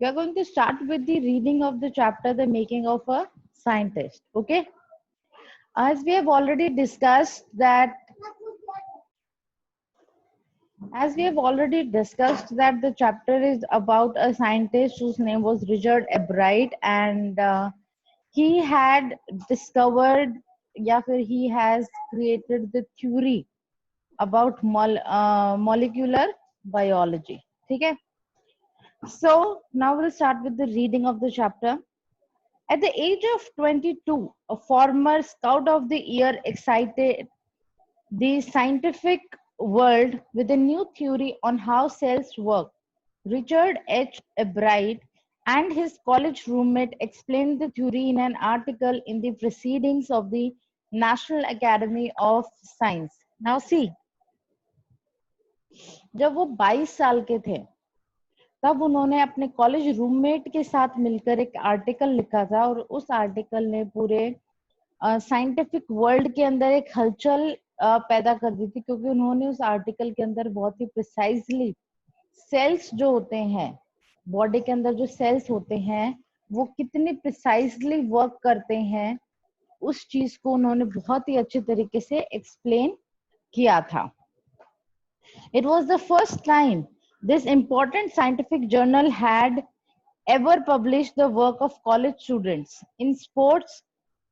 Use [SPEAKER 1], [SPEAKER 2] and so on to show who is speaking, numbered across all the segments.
[SPEAKER 1] We are going to start with the reading of the chapter, The Making of a Scientist. Okay. As we have already discussed that, the chapter is about a scientist whose name was Richard Ebright, and he had discovered, he has created the theory about molecular biology. Okay. So now we'll start with the reading of the chapter. At the age of 22, a former Scout of the Year excited the scientific world with a new theory on how cells work. Richard H. Ebright and his college roommate explained the theory in an article in the Proceedings of the National Academy of Science. Now see, जब वो 22 साल के थे तब उन्होंने अपने college roommate के साथ मिलकर एक आर्टिकल लिखा था, और उस आर्टिकल ने पूरे साइंटिफिक वर्ल्ड के अंदर एक हलचल पैदा कर दी थी, क्योंकि उन्होंने उस आर्टिकल के अंदर बहुत ही प्रिसाइजली सेल्स जो होते हैं, बॉडी के अंदर जो सेल्स होते हैं वो कितने प्रिसाइजली वर्क करते हैं, उस चीज को उन्होंने बहुत ही अच्छे तरीके से एक्सप्लेन किया था. It was the first time this important scientific journal had ever published the work of college students. In sports,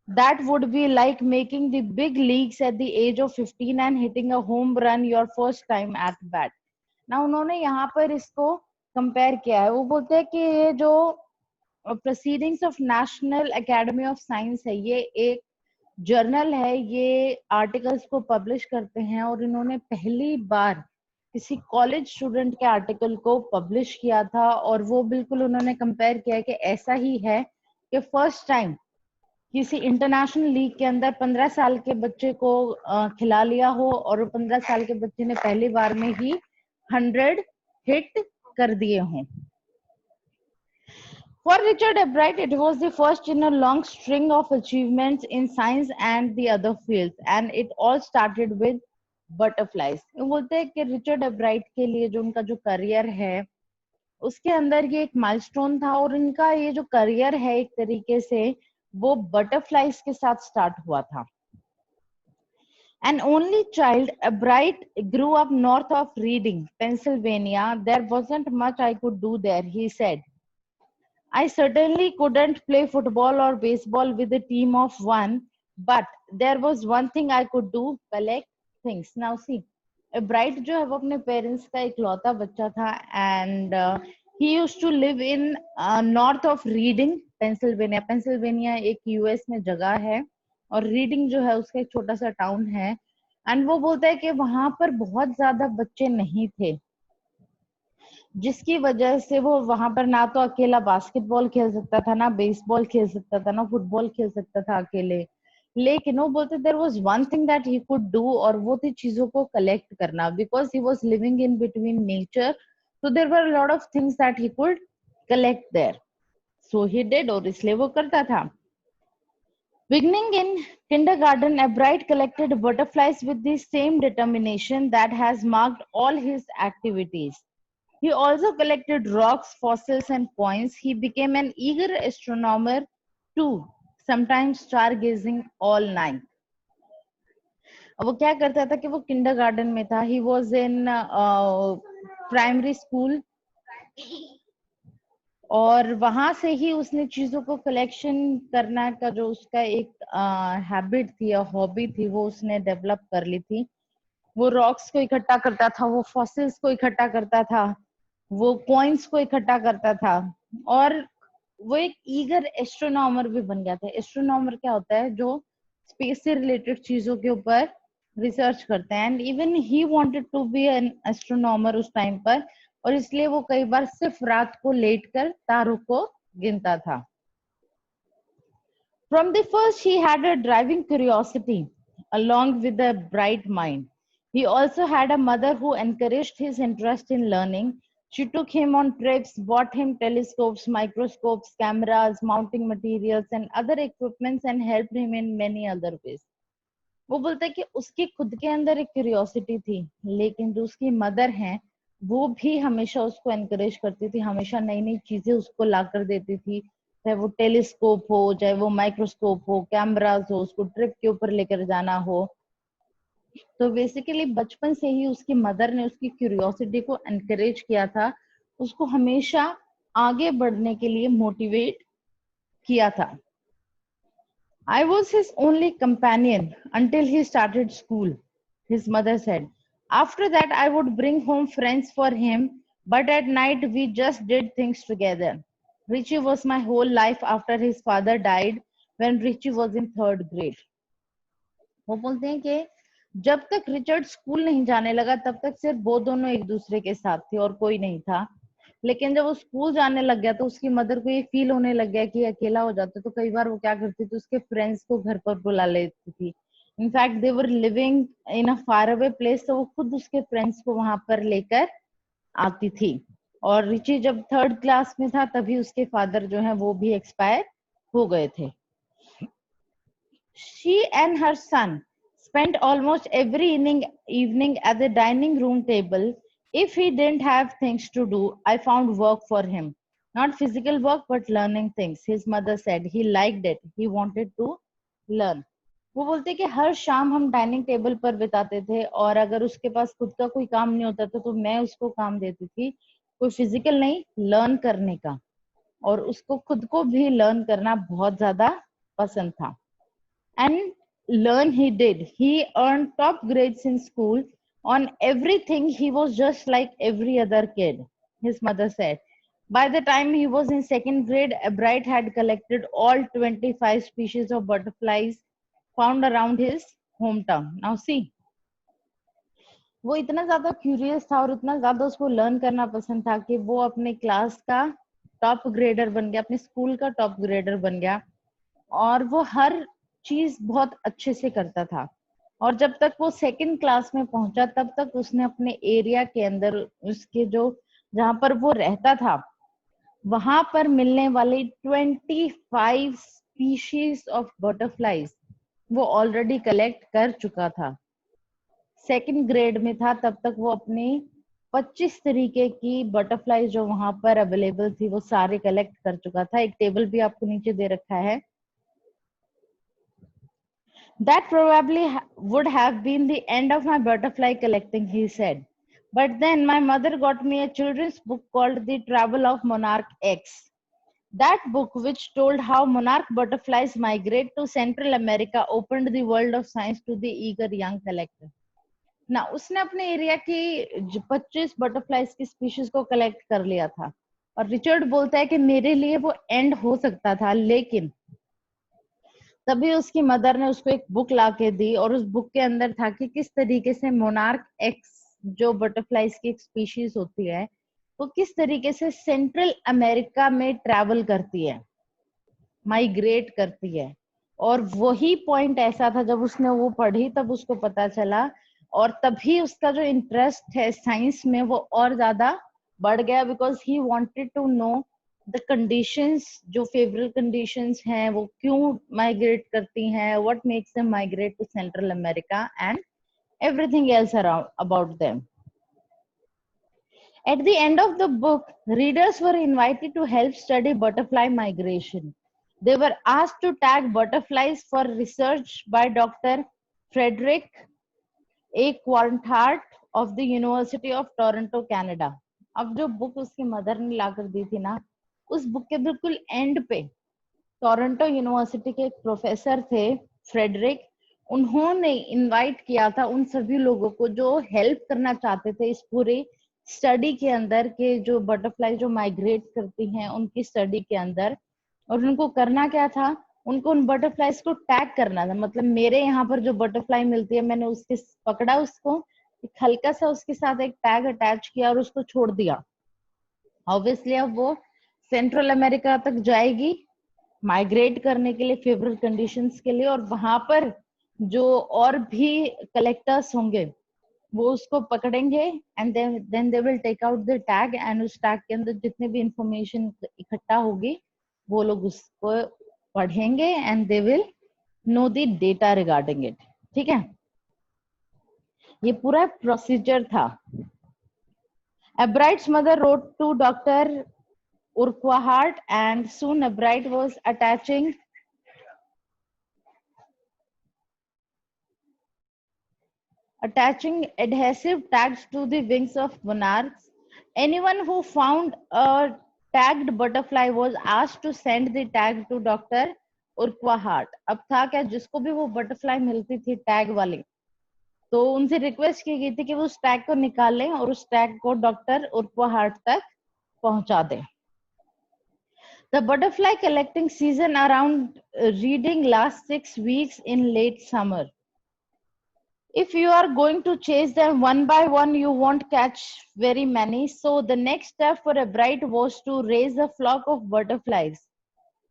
[SPEAKER 1] that would be like making the big leagues at the age of 15 and hitting a home run your first time at bat. Now उन्होंने यहाँ पर इसको compare किया है. वो बोलते हैं कि ये जो proceedings of national academy of science है, ये एक जर्नल है, ये आर्टिकल्स को पब्लिश करते हैं, और इन्होंने पहली बार किसी कॉलेज स्टूडेंट के आर्टिकल को पब्लिश किया था, और वो बिल्कुल उन्होंने कंपेयर किया कि ऐसा ही है कि फर्स्ट टाइम किसी इंटरनेशनल लीग के अंदर 15 साल के बच्चे को खिला लिया हो, और 15 साल के बच्चे ने पहली बार में ही 100 हिट कर दिए हों. For Richard Ebright, it was the first in a long string of achievements in science and the other fields, and it all started with butterflies. वो बोलते हैं कि रिचर्ड एब्राइट के लिए जो उनका जो करियर है उसके अंदर ये एक माइलस्टोन था, और इनका ये जो करियर है एक तरीके से वो बटरफ्लाइज के साथ स्टार्ट हुआ था. An only child, Ebright grew up north of Reading, Pennsylvania. There wasn't much I could do there, he said. I certainly couldn't play football or baseball with a team of one, but there was one thing I could do, collect things. Now see, Ebright जो है वो अपने parents का इकलौता बच्चा था, and he used to live in north of Reading, Pennsylvania. Pennsylvania एक US में जगह है, और रीडिंग जो है उसका एक छोटा सा टाउन है. एंड वो बोलता है कि वहां पर बहुत ज्यादा बच्चे नहीं थे, जिसकी वजह से वो वहां पर ना तो अकेला बास्केटबॉल खेल सकता था, ना बेसबॉल खेल सकता था, ना फुटबॉल खेल सकता था अकेले. लेकिन वो बोलते there was one thing that he could do, और वो थी चीजों को कलेक्ट करना, because he was living in between nature, so there were a lot of things that he could collect there. So he did, और इसलिए वो करता था. Beginning in kindergarten, Ebright collected butterflies with the same determination that has marked all his activities. He also collected rocks, fossils, and coins. He became an eager astronomer too, sometimes stargazing all night. वो क्या करता था कि वो kindergarten में था. He was in primary school, और वहां से ही उसने चीजों को कलेक्शन करना का जो उसका एक हैबिट थी या हॉबी थी वो उसने डेवलप कर ली थी. वो रॉक्स को इकट्ठा करता था, वो फॉसिल्स को इकट्ठा करता था, वो कॉइन्स को इकट्ठा करता था, और वो एक ईगर एस्ट्रोनॉमर भी बन गया था. एस्ट्रोनॉमर क्या होता है? जो स्पेस से रिलेटेड चीजों के ऊपर रिसर्च करते हैं. And even he wanted to be an astronomer उस टाइम पर, और इसलिए वो कई बार सिर्फ रात को लेट कर तारों को गिनता था. From the first, he had a driving curiosity along with a bright mind. He also had a mother who encouraged his interest in learning. She took him on trips, bought him telescopes, microscopes, cameras, mounting materials, and other equipments, and helped him in many other ways. वो बोलता है कि उसकी खुद के अंदर एक curiosity थी, लेकिन जो उसकी मदर हैं वो भी हमेशा उसको एनकरेज करती थी, हमेशा नई नई चीजें उसको ला कर देती थी, चाहे वो टेलीस्कोप हो, चाहे वो माइक्रोस्कोप हो, कैमरास हो, उसको ट्रिप के ऊपर लेकर जाना हो। तो बेसिकली बचपन से ही उसकी मदर ने उसकी क्यूरियोसिटी को एनकरेज किया था, उसको हमेशा आगे बढ़ने के लिए मोटिवेट किया था। I was his only companion until he started school, his mother said. After that, I would bring home friends for him, but at night we just did things together. Richie was my whole life after his father died when Richie was in third grade. वो बोलते हैं कि जब तक Richard school नहीं जाने लगा तब तक सिर्फ वो दोनों एक दूसरे के साथ थे और कोई नहीं था। लेकिन जब वो स्कूल जाने लग गया तो उसकी मदर को ये फील होने लग गया कि अकेला हो जाता, तो कई बार वो क्या करती थी, उसके फ्रेंड्स को घर पर बुला लेती थी। In fact they were living in a far away place, तो वो खुद उसके फ्रेंड्स को वहां पर लेकर आती थी। और रिची जब थर्ड क्लास में था तभी उसके फादर जो है वो भी एक्सपायर हो गए थे। She and her son spent almost every evening at the dining room table. If he didn't have things to do, I found work for him. Not physical work, but learning things. His mother said he liked it. He wanted to learn. वो बोलते कि हर शाम हम dining table पर बिताते थे, और अगर उसके पास खुद का कोई काम नहीं होता था तो मैं उसको काम देती थी, कोई फिजिकल नहीं, लर्न करने का। और उसको खुद को भी लर्न करना बहुत ज्यादा पसंद था। And learn he did. He earned top grades in school. On everything, he was just like every other kid, his mother said. By the time he was in second grade, Bright had collected all 25 species of butterflies found around his hometown. Now see, वो इतना ज्यादा curious था और इतना ज्यादा उसको learn करना पसंद था कि वो अपने क्लास का टॉप ग्रेडर बन गया, अपने स्कूल का टॉप ग्रेडर बन गया, और वो हर चीज बहुत अच्छे से करता था। और जब तक वो सेकंड क्लास में पहुंचा तब तक उसने अपने एरिया के अंदर, उसके जो जहां पर वो रहता था, वहां पर मिलने वाली 25 स्पीशीज ऑफ बटरफ्लाईज वो ऑलरेडी कलेक्ट कर चुका था। सेकंड ग्रेड में था तब तक वो अपनी 25 तरीके की बटरफ्लाई जो वहां पर अवेलेबल थी वो सारे कलेक्ट कर चुका था। एक टेबल भी आपको नीचे दे रखा है। That probably would have been the end of my butterfly collecting, he said. But then my mother got me a children's book called The Travel of Monarch X. That book, which told how monarch butterflies migrate to Central America, opened the world of science to the eager young collector. ना उसने अपने area की 25 butterflies की species को collect कर लिया था, और रिचर्ड बोलता है कि मेरे लिए वो एंड हो सकता था, लेकिन तभी उसकी मदर ने उसको एक बुक ला के दी, और उस बुक के अंदर था कि किस तरीके से मोनार्क एक्स जो बटरफ्लाईज की एक स्पीशीज होती है वो किस तरीके से सेंट्रल अमेरिका में ट्रैवल करती है, माइग्रेट करती है। और वही पॉइंट ऐसा था जब उसने वो पढ़ी तब उसको पता चला, और तभी उसका जो इंटरेस्ट है साइंस में वो और ज्यादा बढ़ गया, because he wanted to know the conditions, जो फेवरेबल कंडीशंस हैं वो क्यों माइग्रेट करती हैं, what makes them migrate to central America, and everything else around about them. At the end of the book, readers were invited to help study butterfly migration. They were asked to tag butterflies for research by Dr. Frederick A. Quanthart of the University of Toronto, Canada. अब जो book उसकी mother ने लाकर दी थी ना, उस book के बिल्कुल and पे टोरंटो यूनिवर्सिटी के एक प्रोफेसर थे, फ्रेडरिक, उन्होंने इनवाइट किया था उन सभी लोगों को जो हेल्प करना चाहते थे इस पूरे स्टडी के अंदर के जो बटरफ्लाई जो माइग्रेट करती हैं उनकी स्टडी के अंदर। और उनको करना क्या था, उनको उन बटरफ्लाईज को टैग करना था। मतलब मेरे यहाँ पर जो बटरफ्लाई मिलती है, मैंने उसके पकड़ा उसको, एक हल्का सा उसके साथ एक टैग अटैच किया और उसको छोड़ दिया। ऑब्वियसली अब वो सेंट्रल अमेरिका तक जाएगी माइग्रेट करने के लिए, फेवरेबल कंडीशंस के लिए, और वहां पर जो और भी कलेक्टर्स होंगे वो उसको पकड़ेंगे, and then they will take out the tag, and उस टैग के अंदर जितने भी इंफॉर्मेशन इकट्ठा होगी वो लोग उसको पढ़ेंगे, and they will know the data regarding it. ठीक है, ये पूरा प्रोसीजर था। Ebright's mother wrote to Dr. Urquhart, and soon Ebright was attaching adhesive tags to the wings of monarchs. Anyone who found a tagged butterfly was asked to send the tag to Dr. Urquhart. अब था क्या, जिसको भी वो butterfly मिलती थी tag वाली, तो उनसे रिक्वेस्ट की गई थी कि वो उस टैग को निकालें और उस टैग को डॉक्टर उर्क्वाहार्ट तक पहुंचा दें. The butterfly collecting season around reading lasts 6 weeks in late summer. If you are going to chase them one by one, you won't catch very many. So the next step for Ebright was to raise a flock of butterflies.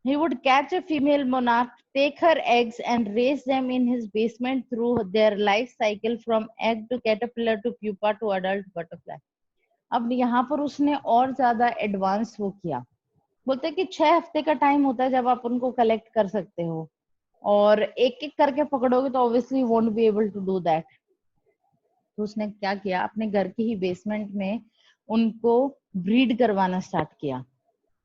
[SPEAKER 1] He would catch a female monarch, take her eggs, and raise them in his basement through their life cycle from egg to caterpillar to pupa to adult butterfly. अब यहाँ पर उसने और ज्यादा advance वो किया. बोलते हैं कि 6 हफ्ते का टाइम होता है जब आप उनको कलेक्ट कर सकते हो, और एक एक करके पकड़ोगे तो obviously won't be able to do that. तो उसने क्या किया, अपने घर की ही बेसमेंट में उनको ब्रीड करवाना स्टार्ट किया.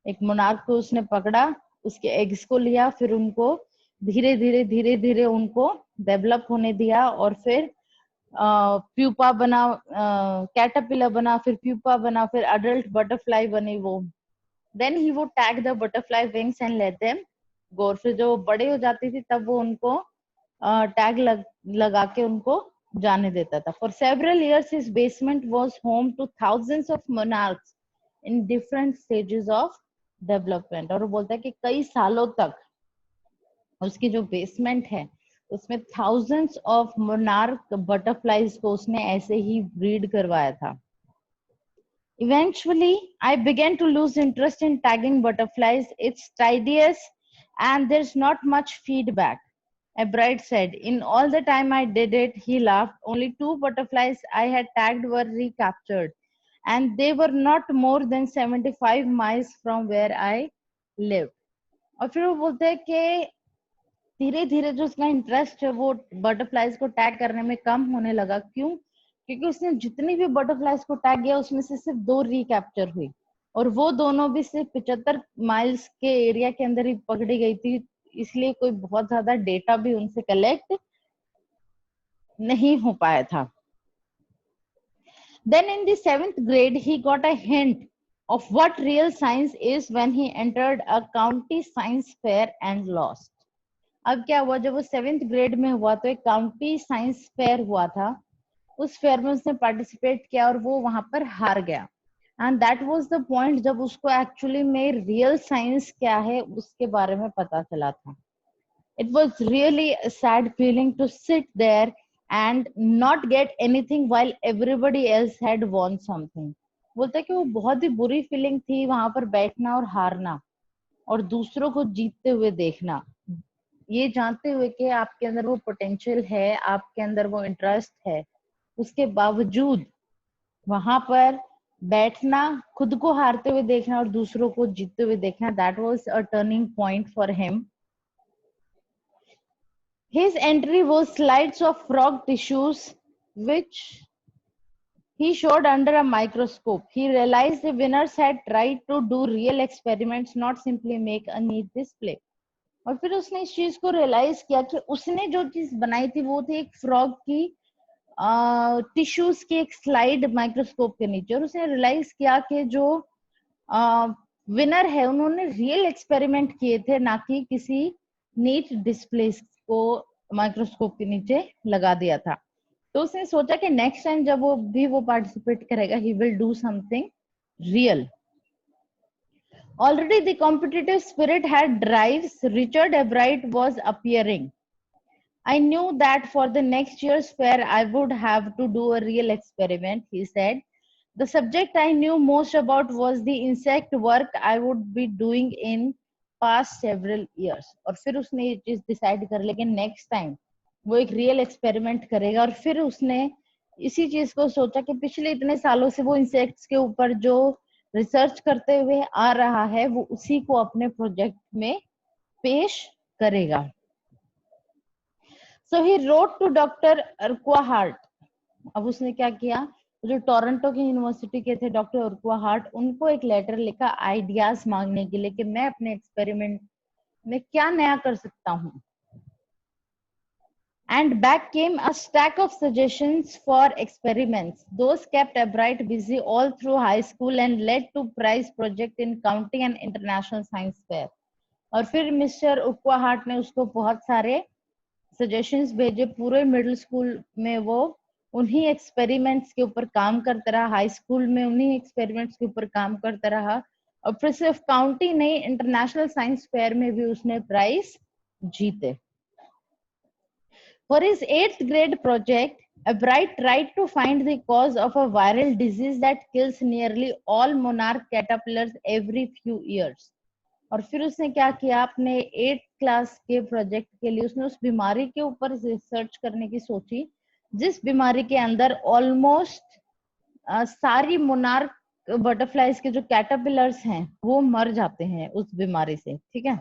[SPEAKER 1] एक मोनार्क को उसने पकड़ा, उसके एग्स को लिया, फिर उनको धीरे धीरे उनको डेवलप होने दिया, और फिर प्यूपा बना, कैटरपिलर बना, फिर प्यूपा बना, फिर अडल्ट बटरफ्लाई बनी वो. Then he would tag the butterfly wings and let them go. फिर जो बड़े हो जाती थी तब वो उनको टैग लगा के उनको जाने देता था. For several years his basement was home two thousands of monarchs in different stages of development. और वो बोलता है कि कई सालों तक उसकी जो बेसमेंट है उसमें थाउजेंड्स ऑफ मोनार्क बटरफ्लाईज को उसने ऐसे ही ब्रीड करवाया था. Eventually, I began to lose interest in tagging butterflies. It's tedious and there's not much feedback. Ebright said. In all the time I did it, he laughed. Only 2 butterflies I had tagged were recaptured, and they were not more than 75 miles from where I lived. और फिर वो बोलते हैं कि धीरे धीरे जो उसका इंटरेस्ट है वो बटरफ्लाईज को टैग करने में कम होने लगा. क्यों? क्योंकि उसने जितनी भी बटरफ्लाईज को टैग किया उसमें से सिर्फ 2 रिकैप्चर हुई, और वो दोनों भी सिर्फ 75 माइल्स के एरिया के अंदर ही पकड़ी गई थी, इसलिए कोई बहुत ज्यादा डेटा भी उनसे कलेक्ट नहीं हो पाया था. Then in the 7th grade, he got a hint of what real science is when he entered a county science fair and lost. अब क्या हुआ, जब वो 7th ग्रेड में हुआ तो एक काउंटी साइंस फेयर हुआ था. उस फेयर में उसने पार्टिसिपेट किया और वो वहां पर हार गया. And that was the point जब उसको एक्चुअली में रियल साइंस क्या है उसके बारे में पता चला था. It was really a sad feeling to sit there and not get anything while everybody else had won something. बोलता है कि वो बहुत ही बुरी फीलिंग थी वहां पर बैठना और हारना और दूसरों को जीतते हुए देखना, ये जानते हुए कि आपके अंदर वो पोटेंशियल है, आपके अंदर वो इंटरेस्ट है, उसके बावजूद वहां पर बैठना, खुद को हारते हुए देखना और दूसरों को जीतते हुए देखना. That was a turning point for him. His entry was slides of frog tissues which he showed under a microscope. He realized the winners had tried to do real experiments, not simply make a neat display. और फिर उसने इस चीज को realise किया कि उसने जो चीज बनाई थी वो थी एक फ्रॉग की टिश्यूज की एक स्लाइड माइक्रोस्कोप के नीचे, और उसने रियलाइज किया कि जो विनर है उन्होंने रियल एक्सपेरिमेंट किए थे, ना कि किसी नीट डिस्प्ले को माइक्रोस्कोप के नीचे लगा दिया था. तो उसने सोचा कि नेक्स्ट टाइम जब वो पार्टिसिपेट करेगा he will do something real. Already the competitive spirit had drives. Richard Ebright was appearing. I knew that for the next year's fair I would have to do a real experiment, he said. The subject I knew most about was the insect work I would be doing in past several years. और फिर उसने ये चीज decide कर लिया कि next time वो एक रियल एक्सपेरिमेंट करेगा. और फिर उसने इसी चीज को सोचा कि पिछले इतने सालों से वो इंसेक्ट्स के ऊपर जो रिसर्च करते हुए आ रहा है वो उसी को अपने प्रोजेक्ट में पेश करेगा. So he wrote to Dr. Urquhart. अब उसने क्या किया, जो टोरंटो की यूनिवर्सिटी के थे डॉक्टर उर्कुआ हार्ट, उनको एक लेटर लिखा आइडियाज मांगने के लिए कि मैं अपने एक्सपेरिमेंट में क्या नया कर सकता हूँ. And back came a stack of suggestions for experiments. Those kept Albright busy all through high school and led to prize project in county and international science fair. और फिर मिस्टर उक्वा हार्ट ने उसको बहुत सारे सजेशंस भेजे. पूरे middle school में वो उन्हीं एक्सपेरिमेंट्स के ऊपर काम करता रहा, हाई स्कूल में उन्हीं एक्सपेरिमेंट्स के ऊपर काम करता रहा, और फिर सिर्फ काउंटी नहीं, इंटरनेशनल साइंस फेयर में भी उसने प्राइज जीते. For his 8th grade project, Albright tried to find the cause of a viral disease that kills nearly all monarch caterpillars every few years. और फिर उसने क्या किया, अपने 8th क्लास के प्रोजेक्ट के लिए उसने उस बीमारी के ऊपर रिसर्च करने की सोची जिस बीमारी के अंदर ऑलमोस्ट सारी मोनार्क बटरफ्लाइज के जो कैटरपिलर्स हैं वो मर जाते हैं उस बीमारी से. ठीक है.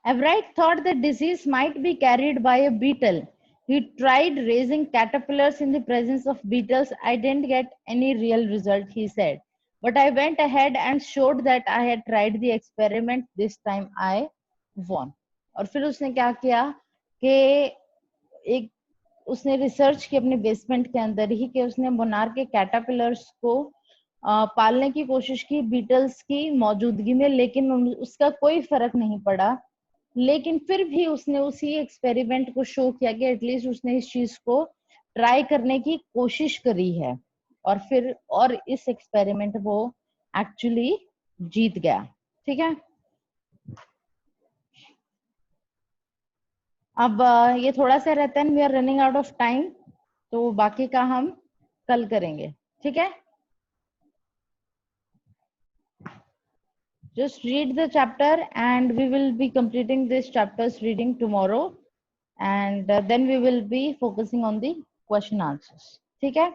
[SPEAKER 1] Albright thought the disease might be carried by a beetle. He tried raising caterpillars in the presence of beetles. I didn't get any real result, he said. But I went ahead and showed that I had tried the experiment. This time I won. और फिर उसने क्या किया कि एक उसने research की अपने बेसमेंट के अंदर ही कि उसने मोनार्क के कैटरपिलर्स को पालने की कोशिश की बीटल्स की मौजूदगी में, लेकिन उसका कोई फर्क नहीं पड़ा. लेकिन फिर भी उसने उसी एक्सपेरिमेंट को शो किया कि एटलीस्ट उसने इस चीज को ट्राई करने की कोशिश करी है, और फिर और इस एक्सपेरिमेंट वो एक्चुअली जीत गया. ठीक है. अब ये थोड़ा सा रहता है, we are running out of time, तो बाकी का हम कल करेंगे. ठीक है. Just read the chapter and we will be completing this chapter's reading tomorrow, and then we will be focusing on the question answers. ठीक है.